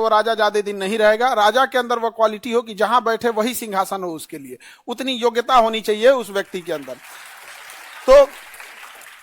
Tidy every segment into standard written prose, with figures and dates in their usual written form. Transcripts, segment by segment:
तो वो राजा ज्यादा दिन नहीं रहेगा। राजा के अंदर वो क्वालिटी हो कि जहां बैठे वही सिंहासन हो, उसके लिए उतनी योग्यता होनी चाहिए उस व्यक्ति के अंदर। तो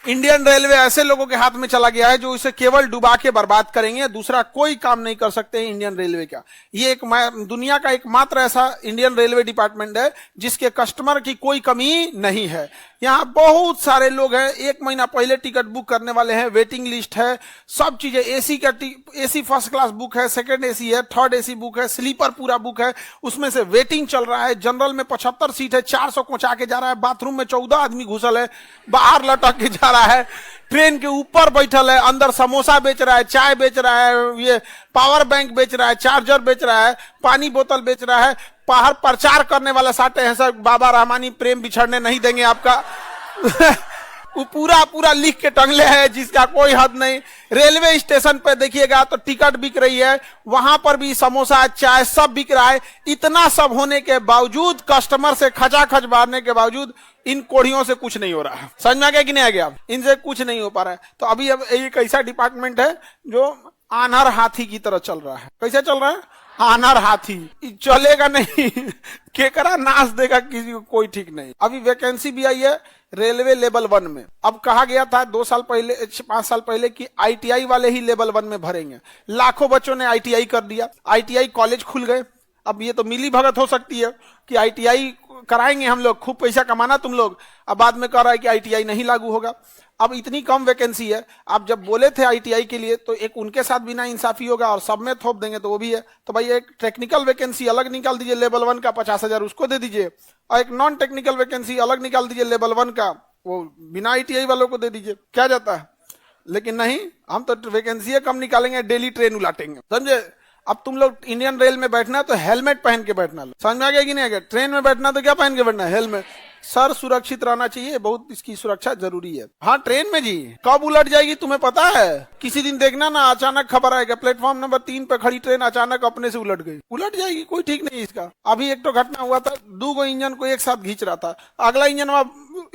इंडियन रेलवे ऐसे लोगों के हाथ में चला गया है जो इसे केवल डुबा के बर्बाद करेंगे, दूसरा कोई काम नहीं कर सकते हैं इंडियन रेलवे का। ये एक दुनिया का एकमात्र ऐसा इंडियन रेलवे डिपार्टमेंट है जिसके कस्टमर की कोई कमी नहीं है। यहाँ बहुत सारे लोग हैं, 1 महीना पहले टिकट बुक करने वाले हैं, वेटिंग लिस्ट है, सब चीजें, एसी का एसी फर्स्ट क्लास बुक है, सेकंड एसी है, थर्ड एसी बुक है, स्लीपर पूरा बुक है, उसमें से वेटिंग चल रहा है। जनरल में 75 सीट है, 400 पहुंचा के जा रहा है। बाथरूम में 14 आदमी घुसल है, बाहर लटक के जा रहा है। ट्रेन के ऊपर बैठल है, अंदर समोसा बेच रहा है, चाय बेच रहा है, ये पावर बैंक बेच रहा है, चार्जर बेच रहा है, पानी बोतल बेच रहा है। बाहर प्रचार करने वाला साटे हैं सर, बाबा रहमानी प्रेम बिछड़ने नहीं देंगे आपका। वो पूरा पूरा लिख के टंगले हैं जिसका कोई हद नहीं। रेलवे स्टेशन पे देखिएगा तो टिकट बिक रही है, वहां पर भी समोसा चाय सब बिक रहा है। इतना सब होने के बावजूद, कस्टमर से खचाखच मारने के बावजूद इन कोढ़ियों से कुछ नहीं हो रहा है। समझ में आ गया कि नहीं आ गया? इनसे कुछ नहीं हो पा रहा है। तो अभी अब एक ऐसा डिपार्टमेंट है जो आनर हाथी की तरह चल रहा है। कैसे चल रहा है? आनर हाथी चलेगा नहीं। केकरा नाच देगा किसी को कोई ठीक नहीं। अभी वैकेंसी भी आई है रेलवे लेवल 1 में। अब कहा गया था 2 साल पहले, 5 साल पहले कि आईटीआई वाले ही लेवल 1 में भरेंगे। लाखों बच्चों ने आईटीआई कर दिया, आईटीआई कॉलेज खुल गए। अब ये तो मिली भगत हो सकती है कि आईटीआई कराएंगे हम लोग, खूब पैसा कमाना तुम लोग। अब बाद में कह रहा है कि आईटीआई नहीं लागू होगा। अब इतनी कम वैकेंसी है, आप जब बोले थे आईटीआई के लिए तो एक उनके साथ भी ना इंसाफी होगा और सब में थोप देंगे तो वो भी है। तो भाई एक टेक्निकल वैकेंसी अलग निकाल दीजिए, लेवल 1 का 50,000 उसको दे दीजिए, और एक नॉन टेक्निकल वैकेंसी अलग निकाल दीजिए लेवल 1 का, वो बिना आईटीआई वालों को दे दीजिए, क्या जाता है। लेकिन नहीं, हम तो वैकेंसी कम निकालेंगे, डेली ट्रेन उलाटेंगे, समझे। अब तुम लोग इंडियन रेल में बैठना तो हेलमेट पहन के बैठना, समझ में आ गया कि नहीं आ गया? ट्रेन में बैठना तो क्या पहन के बैठना? हेलमेट। सर सुरक्षित रहना चाहिए, बहुत इसकी सुरक्षा जरूरी है। हाँ, ट्रेन में जी कब उलट जाएगी तुम्हें पता है? किसी दिन देखना ना, अचानक खबर आएगा प्लेटफॉर्म नंबर 3 पे खड़ी ट्रेन अचानक अपने से उलट गई, उलट जाएगी, कोई ठीक नहीं इसका। अभी एक तो घटना हुआ था, 2 इंजन को एक साथ खींच रहा था, अगला इंजन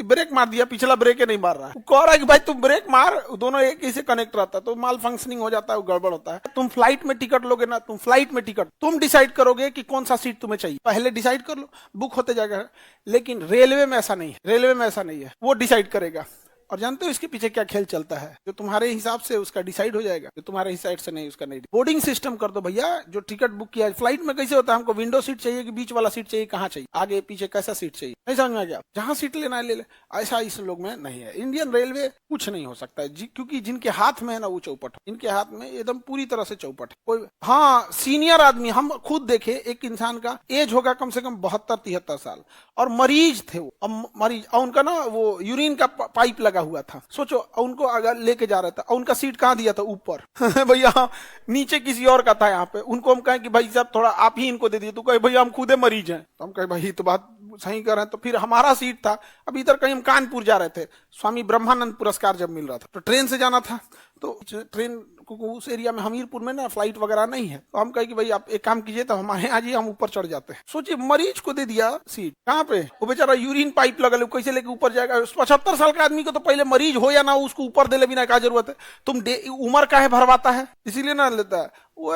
ब्रेक मार दिया, पिछला ब्रेक नहीं मार रहा है। कह रहा है कि भाई तुम ब्रेक मार, दोनों एक ही से कनेक्ट रहता है, तो माल फंक्शनिंग हो जाता है, गड़बड़ होता है। तुम फ्लाइट में टिकट लोगे ना, तुम फ्लाइट में टिकट तुम डिसाइड करोगे कि कौन सा सीट तुम्हें चाहिए, पहले डिसाइड कर लो, बुक होते जाएगा। लेकिन रेलवे में ऐसा नहीं है, रेलवे में ऐसा नहीं है, वो डिसाइड करेगा। और जानते हो इसके पीछे क्या खेल चलता है? जो तुम्हारे हिसाब से उसका डिसाइड हो जाएगा, जो तुम्हारे हिसाब से नहीं उसका नहीं। बोर्डिंग सिस्टम कर दो भैया, जो टिकट बुक किया है। फ्लाइट में कैसे होता है, हमको विंडो सीट चाहिए कि बीच वाला सीट चाहिए, कहाँ चाहिए, आगे पीछे कैसा सीट चाहिए, नहीं समझ में आ गया? जहां सीट लेना है ले ले, ऐसा इस लोग में नहीं है। इंडियन रेलवे कुछ नहीं हो सकता है क्योंकि जिनके हाथ में है ना वो चौपट, इनके हाथ में एकदम पूरी तरह से चौपट है। कोई हाँ सीनियर आदमी, हम खुद देखे, एक इंसान का एज होगा कम से कम 72-73 साल, और मरीज थे वो, मरीज, और उनका ना वो यूरिन का पाइप लगा हुआ था। सोचो, उनको अगर लेके जा रहा था, और उनका सीट कहाँ दिया था? ऊपर। भैया नीचे किसी और का था यहाँ पे। उनको हम कहें कि भाई साहब थोड़ा आप ही इनको दे दिए, तो कहे भैया हम खुदे मरीज हैं। तो हम कहे भाई तो बात सही कर रहे हैं। तो फिर हमारा सीट था, अब इधर कहीं हम कानपुर जा रहे थे, स्वामी ब्रह्मानंद पुरस्कार जब मिल रहा था, तो ट्रेन से जाना था। तो ट्रेन उस एरिया में, हमीरपुर में ना फ्लाइट वगैरह नहीं है। तो हम कहे कि भाई आप एक काम कीजिए, तो हमारे यहाँ जी हम ऊपर चढ़ जाते हैं। सोचिए, मरीज को दे दिया सीट, कहाँ पे? वो बेचारा यूरिन पाइप लगा ले, कैसे लेके ऊपर जाएगा? 75 साल का आदमी को तो पहले मरीज हो या ना, उसको ऊपर दे ले बिना क्या जरूरत है? तुम उम्र का है भरवाता है, इसीलिए ना लेता है। वो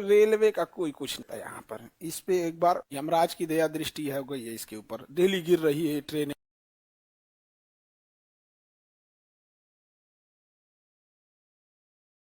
रेलवे का कोई कुछ नहीं था यहाँ पर। इस पे एक बार यमराज की दया दृष्टि है गई है इसके ऊपर, डेली गिर रही है ट्रेन।